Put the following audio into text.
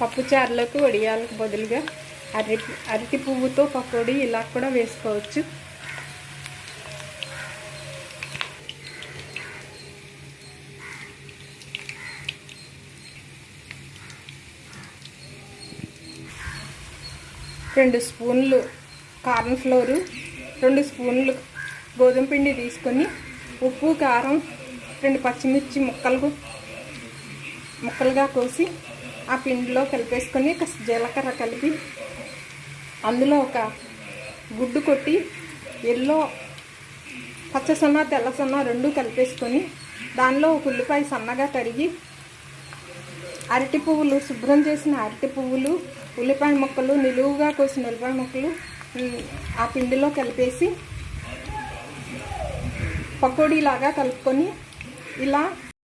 పప్పుచారులకు వడియాలకు బదులుగా అరటి పువ్వుతో పకోడీ ఇలా కూడా వేసుకోవచ్చు. రెండు స్పూన్లు కార్న్ ఫ్లోరు, 2 స్పూన్లు గోధుమ పిండి తీసుకొని ఉప్పు, కారం, 2 పచ్చిమిర్చి ముక్కలుగా కోసి ఆ పిండిలో కలిపేసుకొని జీలకర్ర కలిపి అందులో ఒక గుడ్డు కొట్టి ఎల్లో పచ్చసొన్న తెల్లసొన్న 2 కలిపేసుకొని దానిలో ఒక ఉల్లిపాయ సన్నగా తరిగి అరటి పువ్వులు, శుభ్రం చేసిన అరటి పువ్వులు, ఉల్లిపాయ ముక్కలు, నిలువుగా కోసిన ఉల్లిపాయ ముక్కలు ఆ పిండిలో కలిపేసి పకోడీలాగా కలుపుకొని ఇలా